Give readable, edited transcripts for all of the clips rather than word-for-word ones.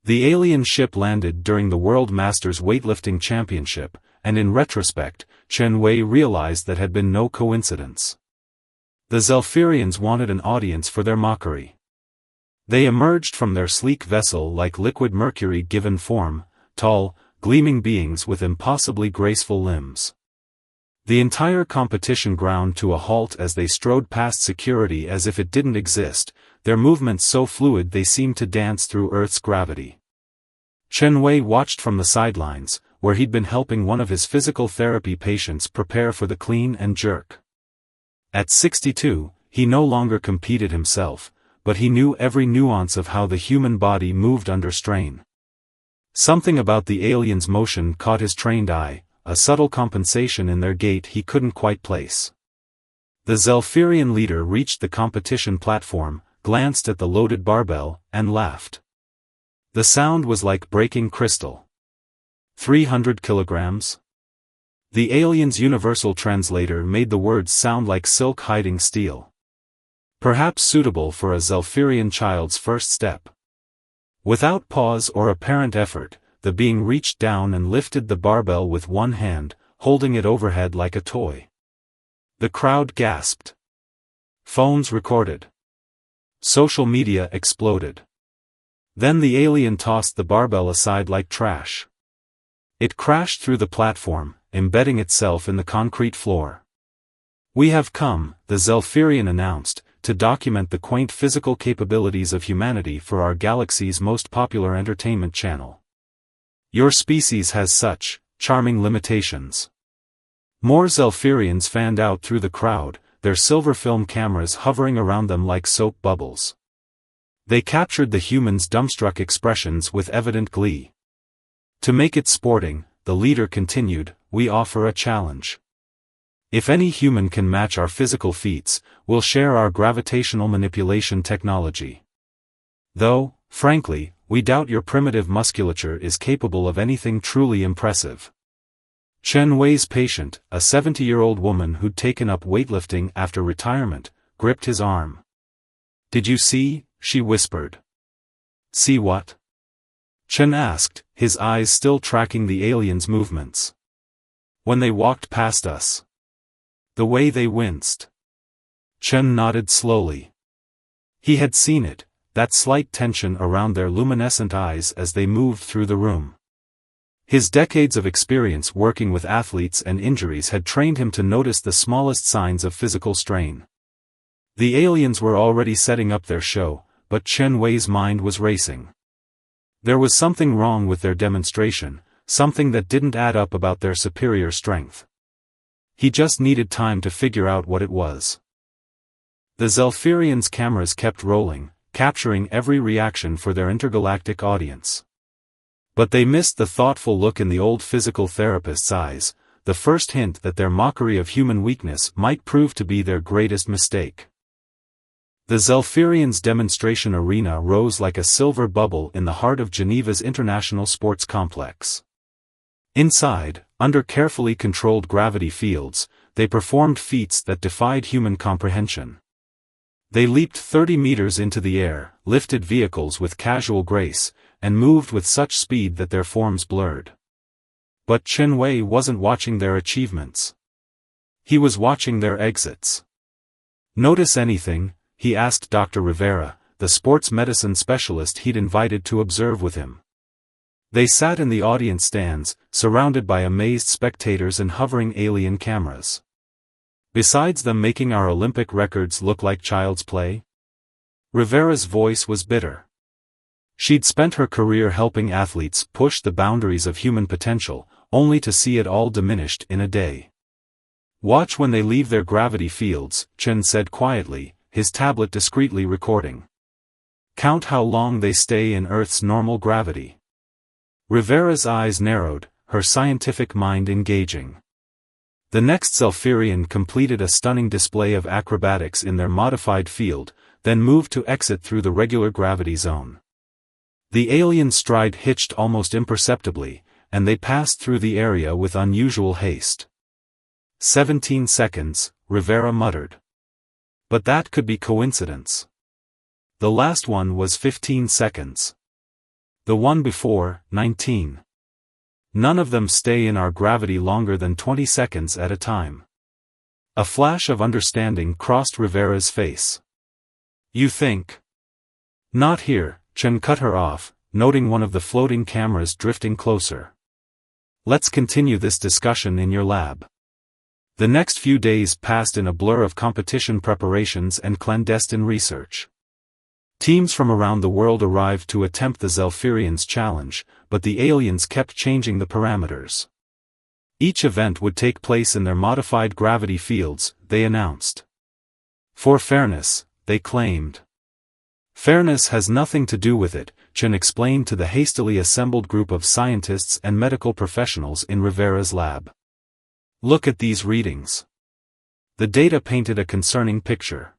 The alien ship landed during the World Masters Weightlifting Championship, and in retrospect, Chen Wei realized that had been no coincidence. The Zelfirians wanted an audience for their mockery. They emerged from their sleek vessel like liquid mercury given form, tall, gleaming beings with impossibly graceful limbs. The entire competition ground to a halt as they strode past security as if it didn't exist, their movements so fluid they seemed to dance through Earth's gravity. Chen Wei watched from the sidelines, where he'd been helping one of his physical therapy patients prepare for the clean and jerk. At 62, he no longer competed himself, but he knew every nuance of how the human body moved under strain. Something about the alien's motion caught his trained eye, a subtle compensation in their gait he couldn't quite place. The Zelfirian leader reached the competition platform, glanced at the loaded barbell, and laughed. The sound was like breaking crystal. 300 kilograms? The alien's universal translator made the words sound like silk hiding steel. Perhaps suitable for a Zelfirian child's first step. Without pause or apparent effort, the being reached down and lifted the barbell with one hand, holding it overhead like a toy. The crowd gasped. Phones recorded. Social media exploded. Then the alien tossed the barbell aside like trash. It crashed through the platform, embedding itself in the concrete floor. "We have come," the Zelfirian announced, "to document the quaint physical capabilities of humanity for our galaxy's most popular entertainment channel. Your species has such charming limitations." More Zelfirians fanned out through the crowd, their silver film cameras hovering around them like soap bubbles. They captured the humans' dumbstruck expressions with evident glee. "To make it sporting," the leader continued, "we offer a challenge. If any human can match our physical feats, we'll share our gravitational manipulation technology. Though, frankly, we doubt your primitive musculature is capable of anything truly impressive." Chen Wei's patient, a 70-year-old woman who'd taken up weightlifting after retirement, gripped his arm. "Did you see?" she whispered. "See what?" Chen asked, his eyes still tracking the alien's movements. "When they walked past us. The way they winced." Chen nodded slowly. He had seen it, that slight tension around their luminescent eyes as they moved through the room. His decades of experience working with athletes and injuries had trained him to notice the smallest signs of physical strain. The aliens were already setting up their show, but Chen Wei's mind was racing. There was something wrong with their demonstration, something that didn't add up about their superior strength. He just needed time to figure out what it was. The Zelfirians' cameras kept rolling, capturing every reaction for their intergalactic audience. But they missed the thoughtful look in the old physical therapist's eyes, the first hint that their mockery of human weakness might prove to be their greatest mistake. The Zelfirians' demonstration arena rose like a silver bubble in the heart of Geneva's International Sports Complex. Inside, under carefully controlled gravity fields, they performed feats that defied human comprehension. They leaped 30 meters into the air, lifted vehicles with casual grace, and moved with such speed that their forms blurred. But Chen Wei wasn't watching their achievements. He was watching their exits. "Notice anything?" he asked Dr. Rivera, the sports medicine specialist he'd invited to observe with him. They sat in the audience stands, surrounded by amazed spectators and hovering alien cameras. "Besides them making our Olympic records look like child's play?" Rivera's voice was bitter. She'd spent her career helping athletes push the boundaries of human potential, only to see it all diminished in a day. "Watch when they leave their gravity fields," Chen said quietly, his tablet discreetly recording. "Count how long they stay in Earth's normal gravity." Rivera's eyes narrowed, her scientific mind engaging. The next Zelfirian completed a stunning display of acrobatics in their modified field, then moved to exit through the regular gravity zone. The alien's stride hitched almost imperceptibly, and they passed through the area with unusual haste. 17 seconds, Rivera muttered. But that could be coincidence. The last one was 15 seconds. The one before, 19. None of them stay in our gravity longer than 20 seconds at a time. A flash of understanding crossed Rivera's face. You think? Not here, Chen cut her off, noting one of the floating cameras drifting closer. Let's continue this discussion in your lab. The next few days passed in a blur of competition preparations and clandestine research. Teams from around the world arrived to attempt the Zelfirians' challenge, but the aliens kept changing the parameters. Each event would take place in their modified gravity fields, they announced. For fairness, they claimed. Fairness has nothing to do with it, Chen explained to the hastily assembled group of scientists and medical professionals in Rivera's lab. Look at these readings. The data painted a concerning picture.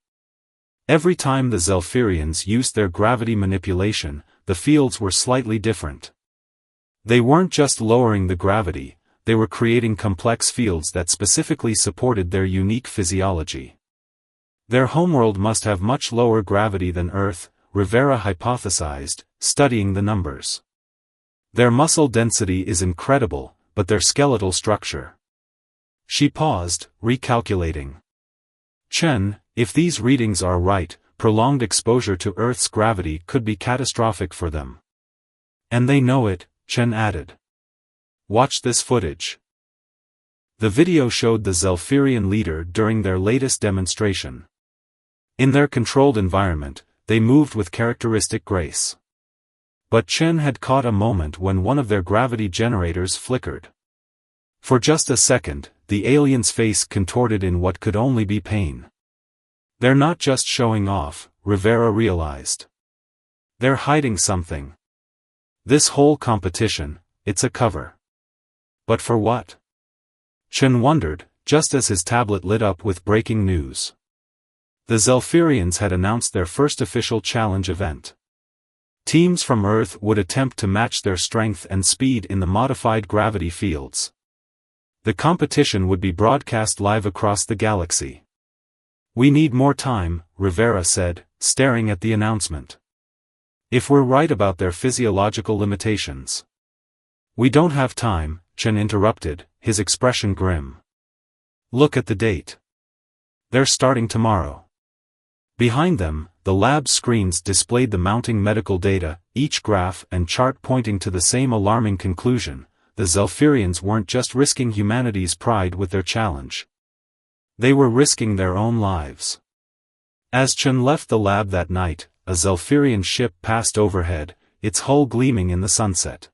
Every time the Zelfirians used their gravity manipulation, the fields were slightly different. They weren't just lowering the gravity, they were creating complex fields that specifically supported their unique physiology. Their homeworld must have much lower gravity than Earth, Rivera hypothesized, studying the numbers. Their muscle density is incredible, but their skeletal structure. She paused, recalculating. Chen, if these readings are right, prolonged exposure to Earth's gravity could be catastrophic for them. And they know it, Chen added. Watch this footage. The video showed the Zelfirian leader during their latest demonstration. In their controlled environment, they moved with characteristic grace. But Chen had caught a moment when one of their gravity generators flickered. For just a second, the alien's face contorted in what could only be pain. They're not just showing off, Rivera realized. They're hiding something. This whole competition, it's a cover. But for what? Chen wondered, just as his tablet lit up with breaking news. The Zelfirians had announced their first official challenge event. Teams from Earth would attempt to match their strength and speed in the modified gravity fields. The competition would be broadcast live across the galaxy. We need more time, Rivera said, staring at the announcement. If we're right about their physiological limitations. We don't have time, Chen interrupted, his expression grim. Look at the date. They're starting tomorrow. Behind them, the lab screens displayed the mounting medical data, each graph and chart pointing to the same alarming conclusion: the Zelfirians weren't just risking humanity's pride with their challenge. They were risking their own lives. As Chen left the lab that night, a Zelfirian ship passed overhead, its hull gleaming in the sunset.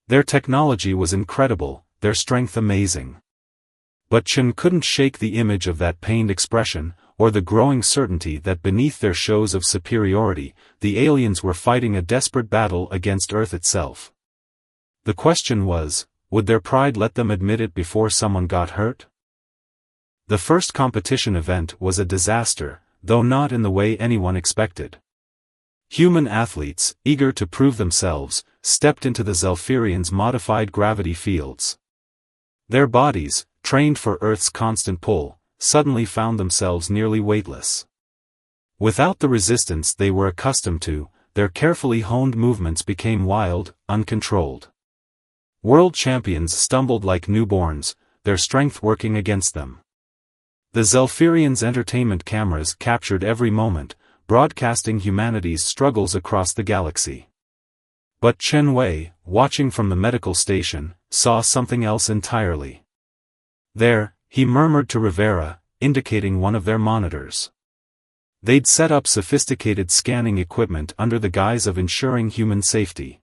Their technology was incredible, their strength amazing. But Chen couldn't shake the image of that pained expression, or the growing certainty that beneath their shows of superiority, the aliens were fighting a desperate battle against Earth itself. The question was, would their pride let them admit it before someone got hurt? The first competition event was a disaster, though not in the way anyone expected. Human athletes, eager to prove themselves, stepped into the Zelfirians' modified gravity fields. Their bodies, trained for Earth's constant pull, suddenly found themselves nearly weightless. Without the resistance they were accustomed to, their carefully honed movements became wild, uncontrolled. World champions stumbled like newborns, their strength working against them. The Zelfirians' entertainment cameras captured every moment, broadcasting humanity's struggles across the galaxy. But Chen Wei, watching from the medical station, saw something else entirely. There, he murmured to Rivera, indicating one of their monitors. They'd set up sophisticated scanning equipment under the guise of ensuring human safety.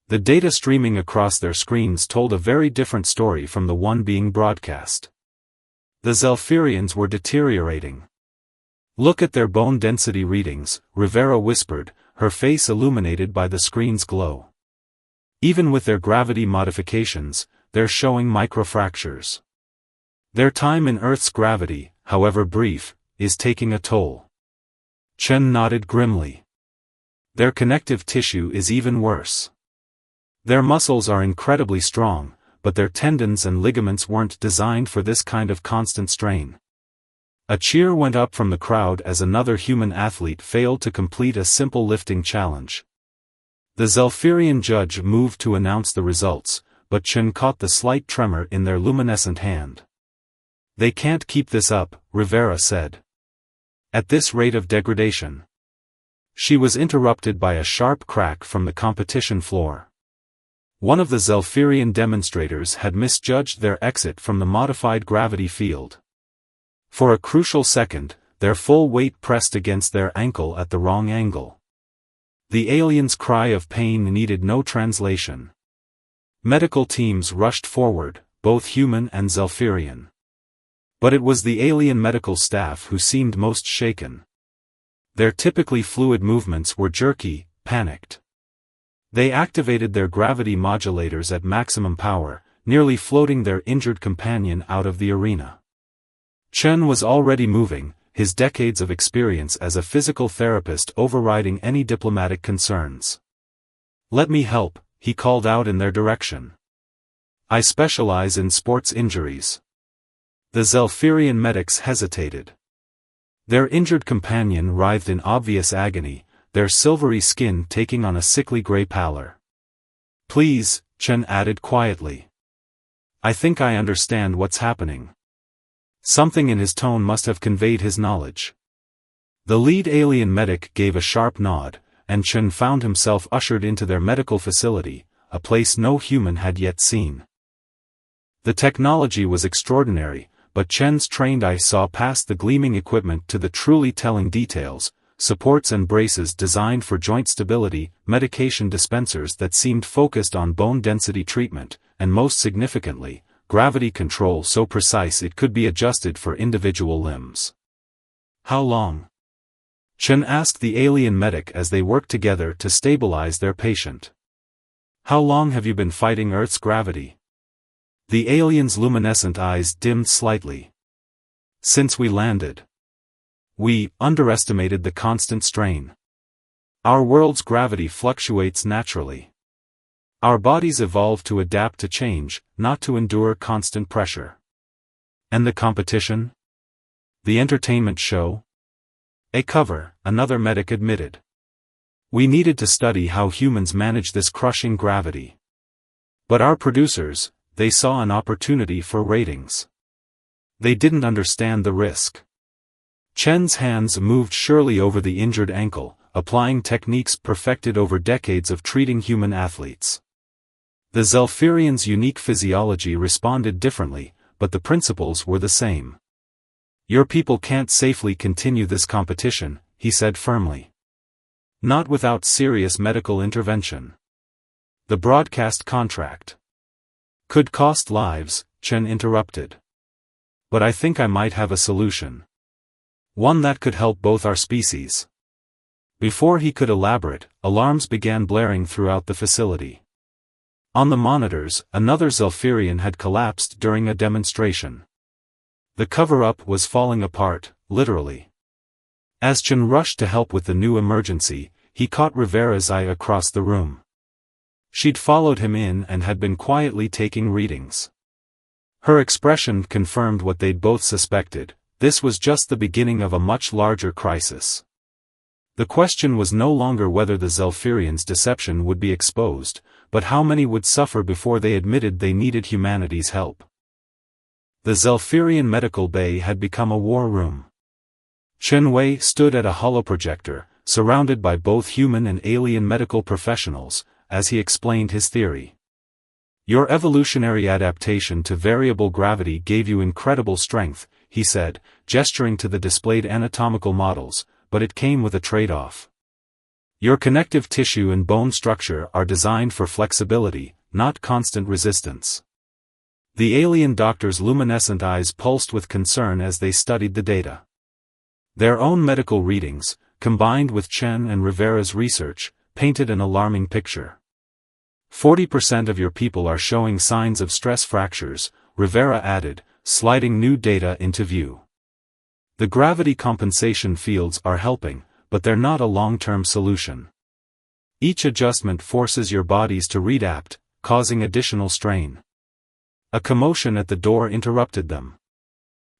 The data streaming across their screens told a very different story from the one being broadcast. The Zelfirians were deteriorating. Look at their bone density readings, Rivera whispered, her face illuminated by the screen's glow. Even with their gravity modifications, they're showing microfractures. Their time in Earth's gravity, however brief, is taking a toll. Chen nodded grimly. Their connective tissue is even worse. Their muscles are incredibly strong, but their tendons and ligaments weren't designed for this kind of constant strain. A cheer went up from the crowd as another human athlete failed to complete a simple lifting challenge. The Zelfirian judge moved to announce the results, but Chen caught the slight tremor in their luminescent hand. "They can't keep this up," Rivera said. "At this rate of degradation." She was interrupted by a sharp crack from the competition floor. One of the Zelfirian demonstrators had misjudged their exit from the modified gravity field. For a crucial second, their full weight pressed against their ankle at the wrong angle. The alien's cry of pain needed no translation. Medical teams rushed forward, both human and Zelfirian. But it was the alien medical staff who seemed most shaken. Their typically fluid movements were jerky, panicked. They activated their gravity modulators at maximum power, nearly floating their injured companion out of the arena. Chen was already moving, his decades of experience as a physical therapist overriding any diplomatic concerns. "Let me help," he called out in their direction. "I specialize in sports injuries." The Zelfirian medics hesitated. Their injured companion writhed in obvious agony, their silvery skin taking on a sickly gray pallor. "Please," Chen added quietly. "I think I understand what's happening." Something in his tone must have conveyed his knowledge. The lead alien medic gave a sharp nod, and Chen found himself ushered into their medical facility, a place no human had yet seen. The technology was extraordinary, but Chen's trained eye saw past the gleaming equipment to the truly telling details: supports and braces designed for joint stability, medication dispensers that seemed focused on bone density treatment, and most significantly, gravity control so precise it could be adjusted for individual limbs. "How long?" Chen asked the alien medic as they worked together to stabilize their patient. "How long have you been fighting Earth's gravity?" The alien's luminescent eyes dimmed slightly. "Since we landed. We underestimated the constant strain. Our world's gravity fluctuates naturally. Our bodies evolved to adapt to change, not to endure constant pressure." "And the competition? The entertainment show?" "A cover," another medic admitted. "We needed to study how humans manage this crushing gravity. But our producers, they saw an opportunity for ratings. They didn't understand the risk." Chen's hands moved surely over the injured ankle, applying techniques perfected over decades of treating human athletes. The Zelfirian's unique physiology responded differently, but the principles were the same. "Your people can't safely continue this competition," he said firmly. "Not without serious medical intervention. The broadcast contract could cost lives," Chen interrupted. "But I think I might have a solution. One that could help both our species." Before he could elaborate, alarms began blaring throughout the facility. On the monitors, another Zelfirian had collapsed during a demonstration. The cover-up was falling apart, literally. As Chen rushed to help with the new emergency, he caught Rivera's eye across the room. She'd followed him in and had been quietly taking readings. Her expression confirmed what they'd both suspected: this was just the beginning of a much larger crisis. The question was no longer whether the Zelfirians' deception would be exposed, but how many would suffer before they admitted they needed humanity's help. The Zelfirian medical bay had become a war room. Chen Wei stood at a holoprojector, surrounded by both human and alien medical professionals, as he explained his theory. "Your evolutionary adaptation to variable gravity gave you incredible strength," he said, gesturing to the displayed anatomical models, "but it came with a trade-off. Your connective tissue and bone structure are designed for flexibility, not constant resistance." The alien doctor's luminescent eyes pulsed with concern as they studied the data. Their own medical readings, combined with Chen and Rivera's research, painted an alarming picture. 40% of your people are showing signs of stress fractures," Rivera added, sliding new data into view. "The gravity compensation fields are helping, but they're not a long-term solution. Each adjustment forces your bodies to readapt, causing additional strain." A commotion at the door interrupted them.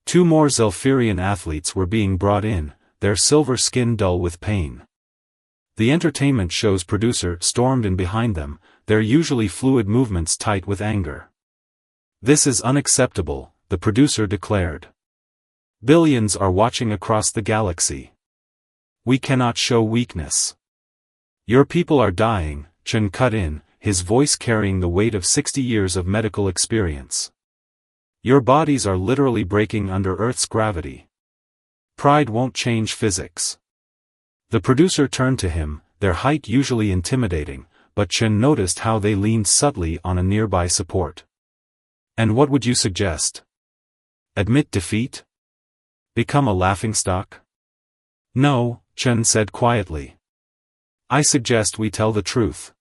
2 more Zelfirian athletes were being brought in, their silver skin dull with pain. The entertainment show's producer stormed in behind them, their usually fluid movements tight with anger. "This is unacceptable," the producer declared. "Billions are watching across the galaxy. We cannot show weakness. Your people are dying," Chen cut in, his voice carrying the weight of 60 years of medical experience. "Your bodies are literally breaking under Earth's gravity. Pride won't change physics." The producer turned to him, their height usually intimidating, but Chen noticed how they leaned subtly on a nearby support. "And what would you suggest? Admit defeat? Become a laughingstock?" "No," Chen said quietly. "I suggest we tell the truth.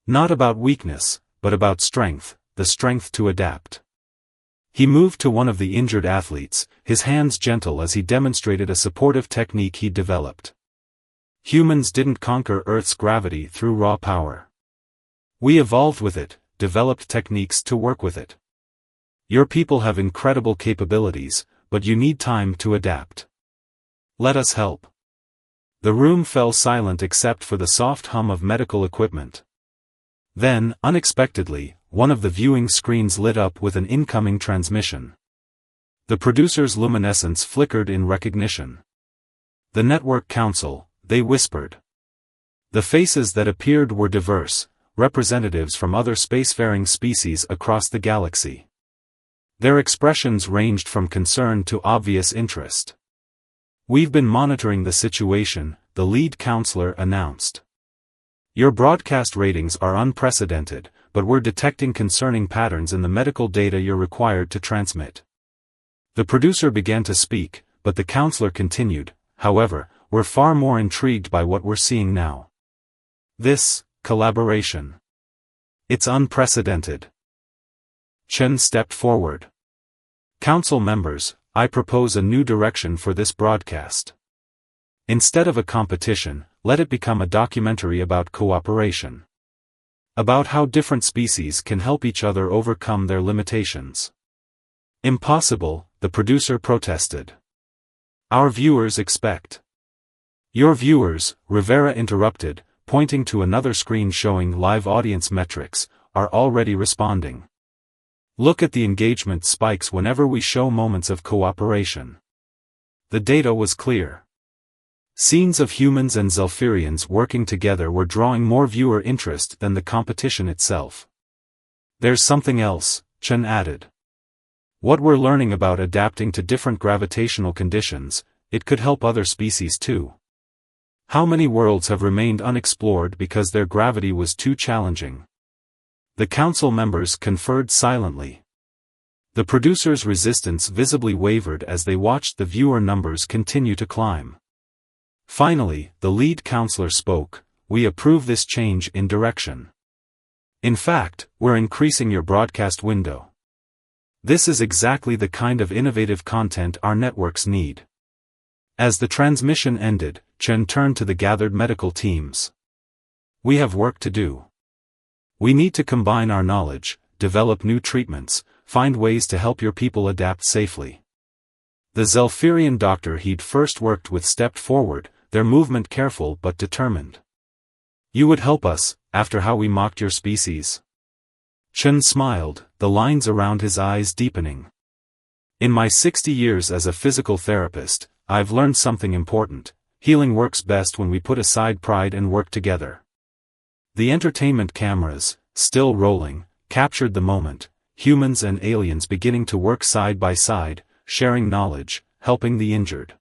Not about weakness, but about strength, the strength to adapt." He moved to one of the injured athletes, his hands gentle as he demonstrated a supportive technique he'd developed. "Humans didn't conquer Earth's gravity through raw power. We evolved with it, developed techniques to work with it. Your people have incredible capabilities, but you need time to adapt. Let us help." The room fell silent except for the soft hum of medical equipment. Then, unexpectedly, one of the viewing screens lit up with an incoming transmission. The producer's luminescence flickered in recognition. "The Network Council," they whispered. The faces that appeared were diverse, representatives from other spacefaring species across the galaxy. Their expressions ranged from concern to obvious interest. "We've been monitoring the situation," the lead counselor announced. "Your broadcast ratings are unprecedented, but we're detecting concerning patterns in the medical data you're required to transmit." The producer began to speak, but the counselor continued, "However, we're far more intrigued by what we're seeing now. This collaboration. It's unprecedented." Chen stepped forward. "Council members, I propose a new direction for this broadcast. Instead of a competition, let it become a documentary about cooperation. About how different species can help each other overcome their limitations." "Impossible," the producer protested. "Our viewers expect." "Your viewers," Rivera interrupted, pointing to another screen showing live audience metrics, "are already responding. Look at the engagement spikes whenever we show moments of cooperation." The data was clear. Scenes of humans and Zephyrians working together were drawing more viewer interest than the competition itself. "There's something else," Chen added. "What we're learning about adapting to different gravitational conditions, it could help other species too. How many worlds have remained unexplored because their gravity was too challenging?" The council members conferred silently. The producer's resistance visibly wavered as they watched the viewer numbers continue to climb. Finally, the lead counselor spoke, "We approve this change in direction. In fact, we're increasing your broadcast window. This is exactly the kind of innovative content our networks need." As the transmission ended, Chen turned to the gathered medical teams. "We have work to do. We need to combine our knowledge, develop new treatments, find ways to help your people adapt safely." The Zephyrian doctor he'd first worked with stepped forward, their movement careful but determined. "You would help us, after how we mocked your species?" Chen smiled, the lines around his eyes deepening. "In my 60 years as a physical therapist, I've learned something important. Healing works best when we put aside pride and work together." The entertainment cameras, still rolling, captured the moment, humans and aliens beginning to work side by side, sharing knowledge, helping the injured.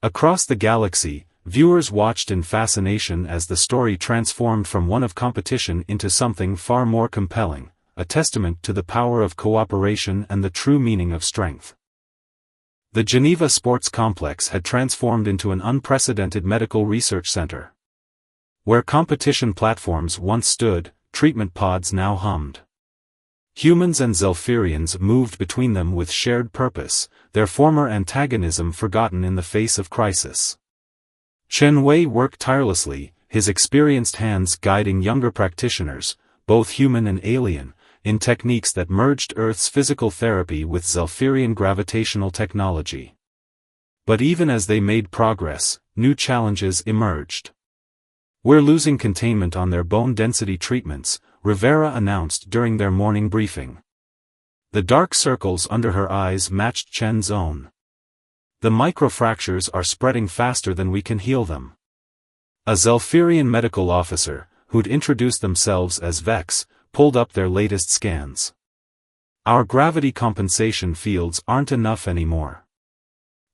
Across the galaxy, viewers watched in fascination as the story transformed from one of competition into something far more compelling, a testament to the power of cooperation and the true meaning of strength. The Geneva Sports Complex had transformed into an unprecedented medical research center. Where competition platforms once stood, treatment pods now hummed. Humans and Zephyrians moved between them with shared purpose, their former antagonism forgotten in the face of crisis. Chen Wei worked tirelessly, his experienced hands guiding younger practitioners, both human and alien, in techniques that merged Earth's physical therapy with Zephyrian gravitational technology. But even as they made progress, new challenges emerged. "We're losing containment on their bone density treatments," Rivera announced during their morning briefing. The dark circles under her eyes matched Chen's own. "The microfractures are spreading faster than we can heal them." A Zelfirian medical officer, who'd introduced themselves as Vex, pulled up their latest scans. "Our gravity compensation fields aren't enough anymore.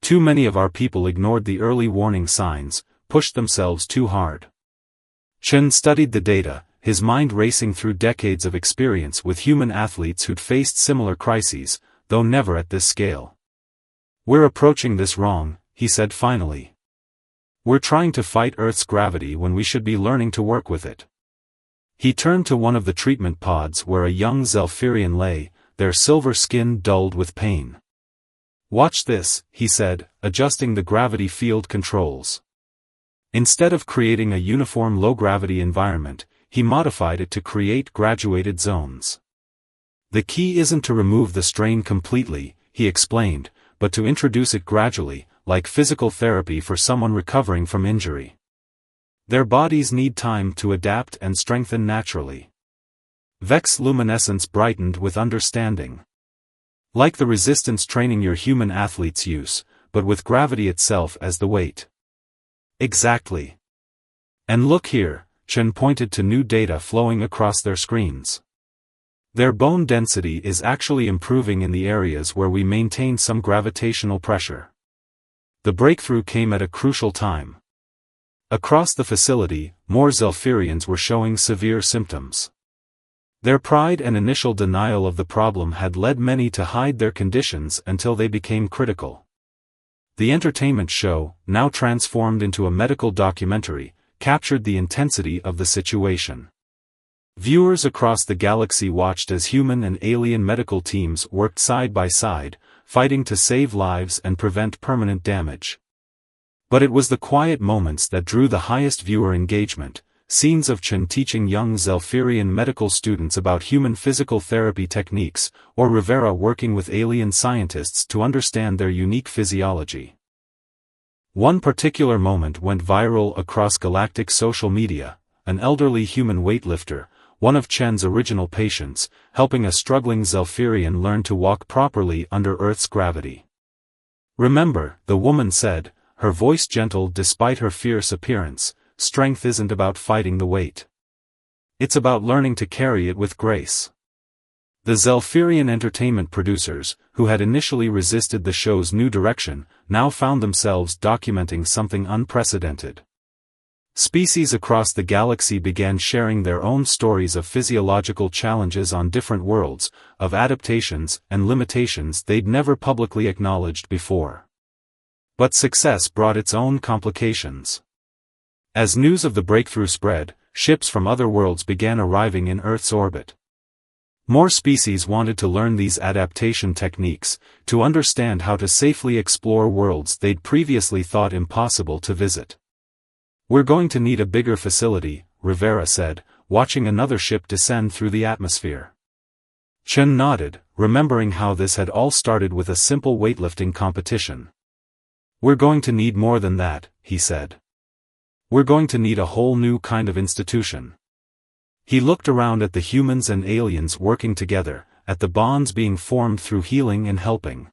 Too many of our people ignored the early warning signs, pushed themselves too hard." Chen studied the data, his mind racing through decades of experience with human athletes who'd faced similar crises, though never at this scale. "We're approaching this wrong," he said finally. "We're trying to fight Earth's gravity when we should be learning to work with it." He turned to one of the treatment pods where a young Zelfirian lay, their silver skin dulled with pain. "Watch this," he said, adjusting the gravity field controls. Instead of creating a uniform low-gravity environment, he modified it to create graduated zones. "The key isn't to remove the strain completely," he explained, "but to introduce it gradually, like physical therapy for someone recovering from injury. Their bodies need time to adapt and strengthen naturally." Vex's luminescence brightened with understanding. "Like the resistance training your human athletes use, but with gravity itself as the weight." "Exactly. And look here," Chen pointed to new data flowing across their screens. "Their bone density is actually improving in the areas where we maintain some gravitational pressure." The breakthrough came at a crucial time. Across the facility, more Zelfirians were showing severe symptoms. Their pride and initial denial of the problem had led many to hide their conditions until they became critical. The entertainment show, now transformed into a medical documentary, captured the intensity of the situation. Viewers across the galaxy watched as human and alien medical teams worked side by side, fighting to save lives and prevent permanent damage. But it was the quiet moments that drew the highest viewer engagement, scenes of Chen teaching young Zelfirian medical students about human physical therapy techniques, or Rivera working with alien scientists to understand their unique physiology. One particular moment went viral across galactic social media: an elderly human weightlifter, one of Chen's original patients, helping a struggling Zelfirian learn to walk properly under Earth's gravity. "Remember," the woman said, her voice gentle despite her fierce appearance, "strength isn't about fighting the weight. It's about learning to carry it with grace." The Zelfirian entertainment producers, who had initially resisted the show's new direction, now found themselves documenting something unprecedented. Species across the galaxy began sharing their own stories of physiological challenges on different worlds, of adaptations and limitations they'd never publicly acknowledged before. But success brought its own complications. As news of the breakthrough spread, ships from other worlds began arriving in Earth's orbit. More species wanted to learn these adaptation techniques, to understand how to safely explore worlds they'd previously thought impossible to visit. "We're going to need a bigger facility," Rivera said, watching another ship descend through the atmosphere. Chen nodded, remembering how this had all started with a simple weightlifting competition. "We're going to need more than that," he said. "We're going to need a whole new kind of institution." He looked around at the humans and aliens working together, at the bonds being formed through healing and helping.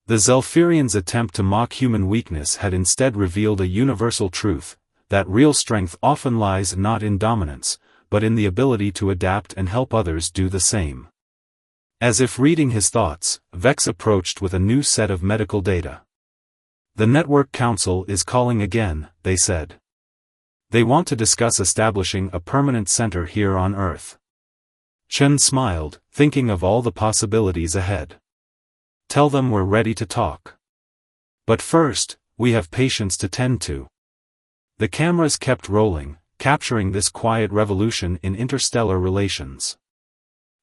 The Zelfirians' attempt to mock human weakness had instead revealed a universal truth, that real strength often lies not in dominance, but in the ability to adapt and help others do the same. As if reading his thoughts, Vex approached with a new set of medical data. "The Network Council is calling again," they said. "They want to discuss establishing a permanent center here on Earth." Chen smiled, thinking of all the possibilities ahead. "Tell them we're ready to talk. But first, we have patients to tend to." The cameras kept rolling, capturing this quiet revolution in interstellar relations.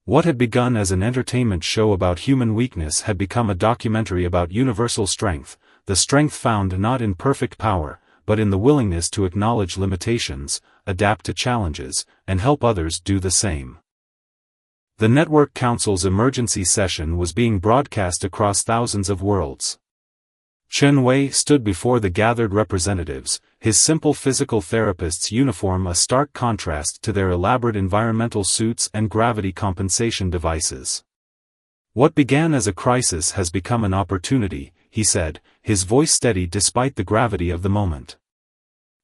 What had begun as an entertainment show about human weakness had become a documentary about universal strength, the strength found not in perfect power, but in the willingness to acknowledge limitations, adapt to challenges, and help others do the same. The Network Council's emergency session was being broadcast across thousands of worlds. Chen Wei stood before the gathered representatives, his simple physical therapist's uniform a stark contrast to their elaborate environmental suits and gravity compensation devices. "What began as a crisis has become an opportunity," he said, his voice steady despite the gravity of the moment.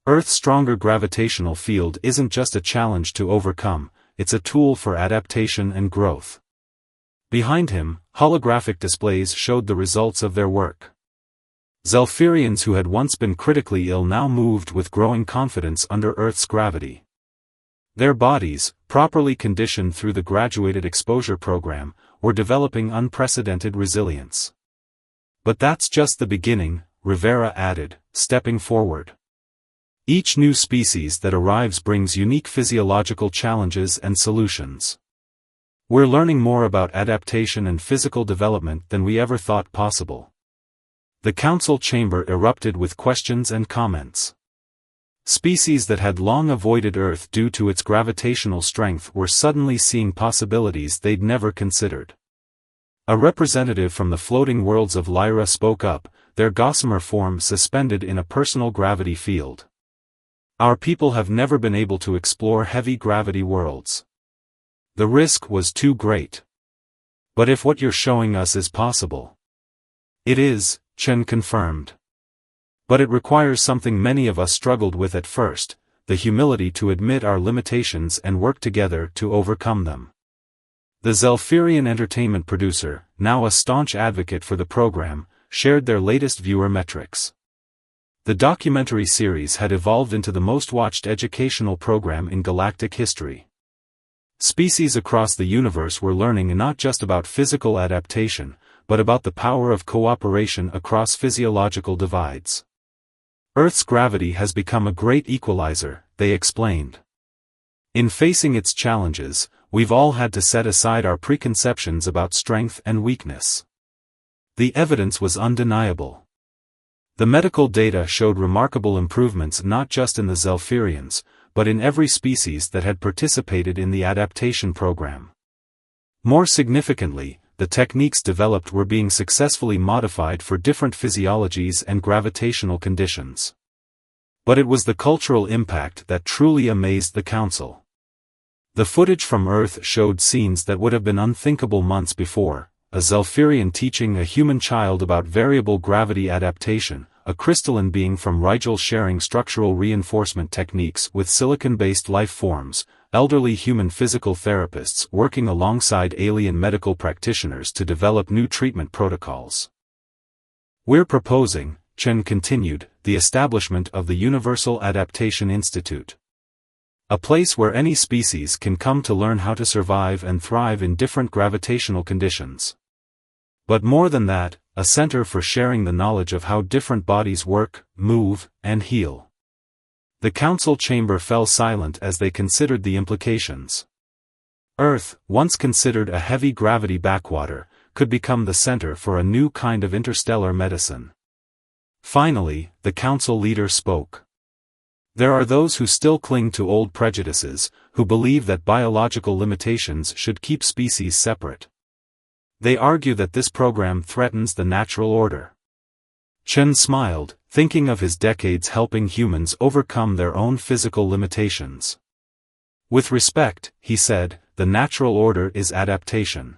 "Earth's stronger gravitational field isn't just a challenge to overcome, it's a tool for adaptation and growth." Behind him, holographic displays showed the results of their work. Zelfirians who had once been critically ill now moved with growing confidence under Earth's gravity. Their bodies, properly conditioned through the graduated exposure program, were developing unprecedented resilience. "But that's just the beginning," Rivera added, stepping forward. "Each new species that arrives brings unique physiological challenges and solutions. We're learning more about adaptation and physical development than we ever thought possible." The council chamber erupted with questions and comments. Species that had long avoided Earth due to its gravitational strength were suddenly seeing possibilities they'd never considered. A representative from the floating worlds of Lyra spoke up, their gossamer form suspended in a personal gravity field. "Our people have never been able to explore heavy gravity worlds. The risk was too great. But if what you're showing us is possible..." "It is," Chen confirmed. "But it requires something many of us struggled with at first, the humility to admit our limitations and work together to overcome them." The Zelfirian entertainment producer, now a staunch advocate for the program, shared their latest viewer metrics. The documentary series had evolved into the most-watched educational program in galactic history. Species across the universe were learning not just about physical adaptation, but about the power of cooperation across physiological divides. "Earth's gravity has become a great equalizer," they explained. "In facing its challenges, we've all had to set aside our preconceptions about strength and weakness." The evidence was undeniable. The medical data showed remarkable improvements not just in the Zelfirians, but in every species that had participated in the adaptation program. More significantly, the techniques developed were being successfully modified for different physiologies and gravitational conditions. But it was the cultural impact that truly amazed the Council. The footage from Earth showed scenes that would have been unthinkable months before: a Zelfirian teaching a human child about variable gravity adaptation, a crystalline being from Rigel sharing structural reinforcement techniques with silicon-based life forms, elderly human physical therapists working alongside alien medical practitioners to develop new treatment protocols. "We're proposing," Chen continued, "the establishment of the Universal Adaptation Institute. A place where any species can come to learn how to survive and thrive in different gravitational conditions. But more than that, a center for sharing the knowledge of how different bodies work, move, and heal." The council chamber fell silent as they considered the implications. Earth, once considered a heavy gravity backwater, could become the center for a new kind of interstellar medicine. Finally, the council leader spoke. "There are those who still cling to old prejudices, who believe that biological limitations should keep species separate. They argue that this program threatens the natural order." Chen smiled, thinking of his decades helping humans overcome their own physical limitations. "With respect," he said, "the natural order is adaptation.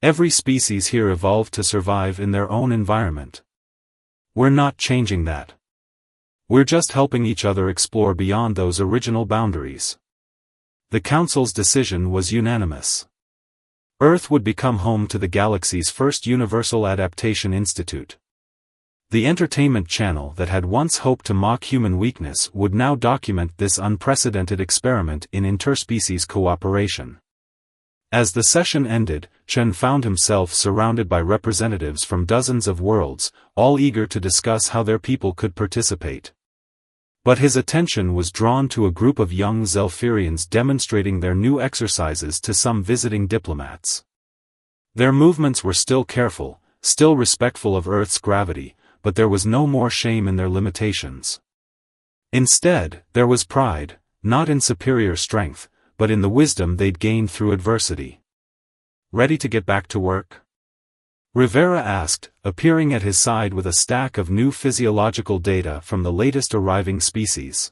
Every species here evolved to survive in their own environment. We're not changing that. We're just helping each other explore beyond those original boundaries." The Council's decision was unanimous. Earth would become home to the galaxy's first Universal Adaptation Institute. The entertainment channel that had once hoped to mock human weakness would now document this unprecedented experiment in interspecies cooperation. As the session ended, Chen found himself surrounded by representatives from dozens of worlds, all eager to discuss how their people could participate. But his attention was drawn to a group of young Zelfirians demonstrating their new exercises to some visiting diplomats. Their movements were still careful, still respectful of Earth's gravity, but there was no more shame in their limitations. Instead, there was pride, not in superior strength, but in the wisdom they'd gained through adversity. "Ready to get back to work?" Rivera asked, appearing at his side with a stack of new physiological data from the latest arriving species.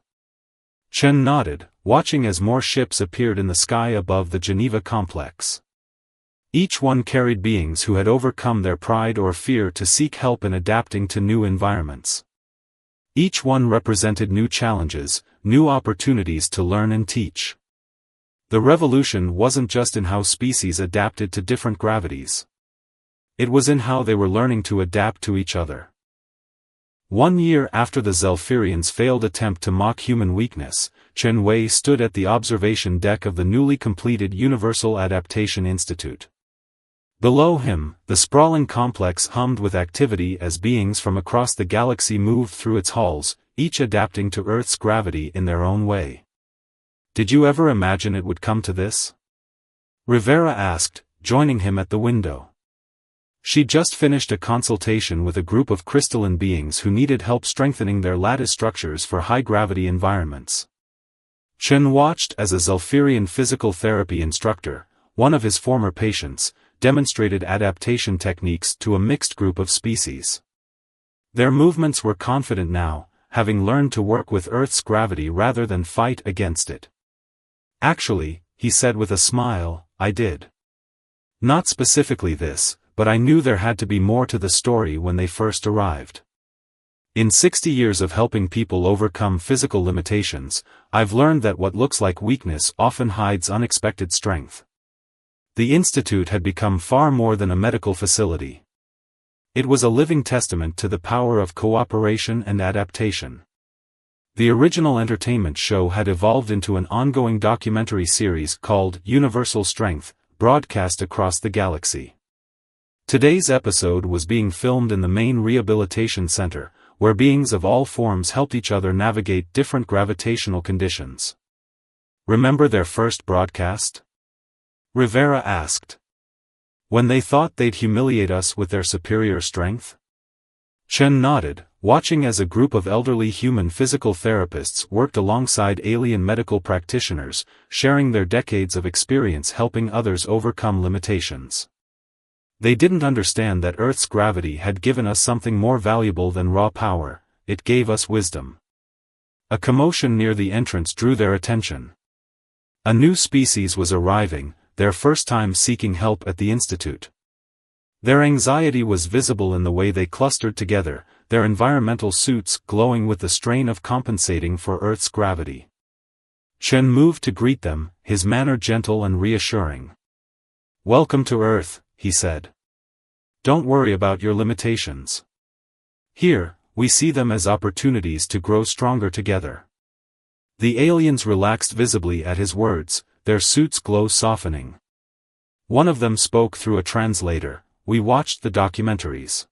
Chen nodded, watching as more ships appeared in the sky above the Geneva complex. Each one carried beings who had overcome their pride or fear to seek help in adapting to new environments. Each one represented new challenges, new opportunities to learn and teach. The revolution wasn't just in how species adapted to different gravities. It was in how they were learning to adapt to each other. 1 year after the Zephyrians' failed attempt to mock human weakness, Chen Wei stood at the observation deck of the newly completed Universal Adaptation Institute. Below him, the sprawling complex hummed with activity as beings from across the galaxy moved through its halls, each adapting to Earth's gravity in their own way. "Did you ever imagine it would come to this?" Rivera asked, joining him at the window. She'd just finished a consultation with a group of crystalline beings who needed help strengthening their lattice structures for high-gravity environments. Chen watched as a Zephyrian physical therapy instructor, one of his former patients, demonstrated adaptation techniques to a mixed group of species. Their movements were confident now, having learned to work with Earth's gravity rather than fight against it. "Actually," he said with a smile, "I did. Not specifically this, but I knew there had to be more to the story when they first arrived. In 60 years of helping people overcome physical limitations, I've learned that what looks like weakness often hides unexpected strength." The institute had become far more than a medical facility. It was a living testament to the power of cooperation and adaptation. The original entertainment show had evolved into an ongoing documentary series called Universal Strength, broadcast across the galaxy. Today's episode was being filmed in the main rehabilitation center, where beings of all forms helped each other navigate different gravitational conditions. "Remember their first broadcast?" Rivera asked. "When they thought they'd humiliate us with their superior strength?" Chen nodded, watching as a group of elderly human physical therapists worked alongside alien medical practitioners, sharing their decades of experience helping others overcome limitations. They didn't understand that Earth's gravity had given us something more valuable than raw power, it gave us wisdom. A commotion near the entrance drew their attention. A new species was arriving, their first time seeking help at the institute. Their anxiety was visible in the way they clustered together, their environmental suits glowing with the strain of compensating for Earth's gravity. Chen moved to greet them, his manner gentle and reassuring. "Welcome to Earth," he said. "Don't worry about your limitations. Here, we see them as opportunities to grow stronger together." The aliens relaxed visibly at his words, their suits' glow softening. One of them spoke through a translator, "We watched the documentaries.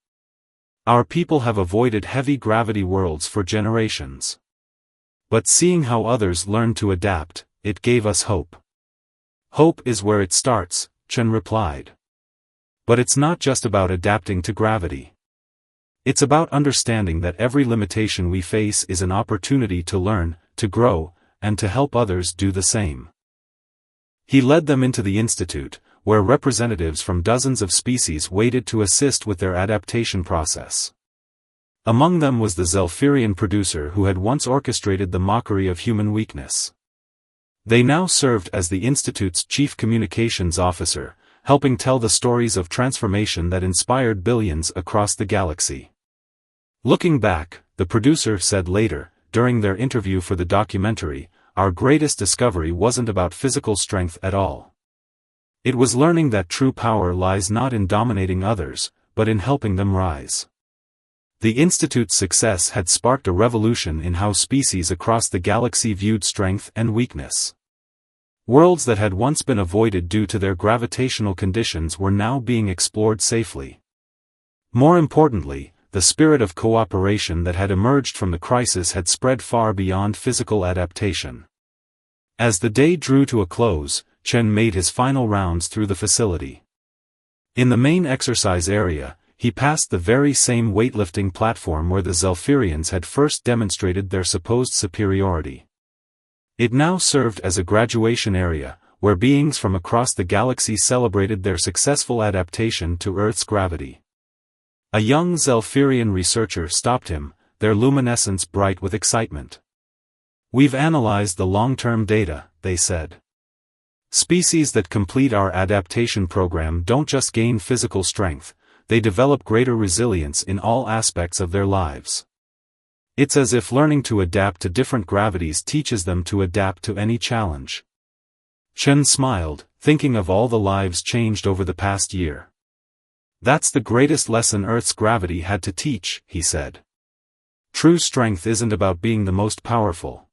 Our people have avoided heavy gravity worlds for generations. But seeing how others learned to adapt, it gave us hope." "Hope is where it starts," Chen replied. "But it's not just about adapting to gravity. It's about understanding that every limitation we face is an opportunity to learn, to grow, and to help others do the same." He led them into the institute, where representatives from dozens of species waited to assist with their adaptation process. Among them was the Zephyrian producer who had once orchestrated the mockery of human weakness. They now served as the institute's chief communications officer, helping tell the stories of transformation that inspired billions across the galaxy. Looking back, the producer said later, during their interview for the documentary, "Our greatest discovery wasn't about physical strength at all. It was learning that true power lies not in dominating others, but in helping them rise." The Institute's success had sparked a revolution in how species across the galaxy viewed strength and weakness. Worlds that had once been avoided due to their gravitational conditions were now being explored safely. More importantly, the spirit of cooperation that had emerged from the crisis had spread far beyond physical adaptation. As the day drew to a close, Chen made his final rounds through the facility. In the main exercise area, he passed the very same weightlifting platform where the Zephyrians had first demonstrated their supposed superiority. It now served as a graduation area, where beings from across the galaxy celebrated their successful adaptation to Earth's gravity. A young Zelfirian researcher stopped him, their luminescence bright with excitement. "We've analyzed the long-term data," they said. "Species that complete our adaptation program don't just gain physical strength, they develop greater resilience in all aspects of their lives. It's as if learning to adapt to different gravities teaches them to adapt to any challenge." Chen smiled, thinking of all the lives changed over the past year. "That's the greatest lesson Earth's gravity had to teach," he said. "True strength isn't about being the most powerful.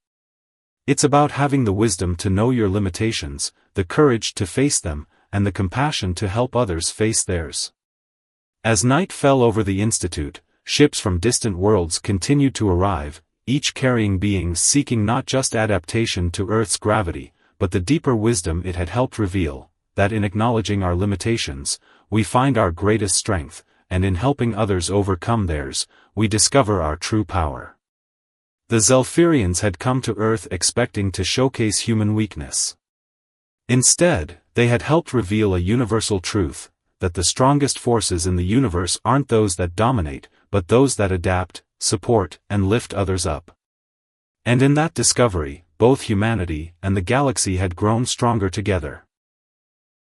It's about having the wisdom to know your limitations, the courage to face them, and the compassion to help others face theirs." As night fell over the Institute, ships from distant worlds continued to arrive, each carrying beings seeking not just adaptation to Earth's gravity, but the deeper wisdom it had helped reveal, that in acknowledging our limitations, we find our greatest strength, and in helping others overcome theirs, we discover our true power. The Zelfirians had come to Earth expecting to showcase human weakness. Instead, they had helped reveal a universal truth, that the strongest forces in the universe aren't those that dominate, but those that adapt, support, and lift others up. And in that discovery, both humanity and the galaxy had grown stronger together.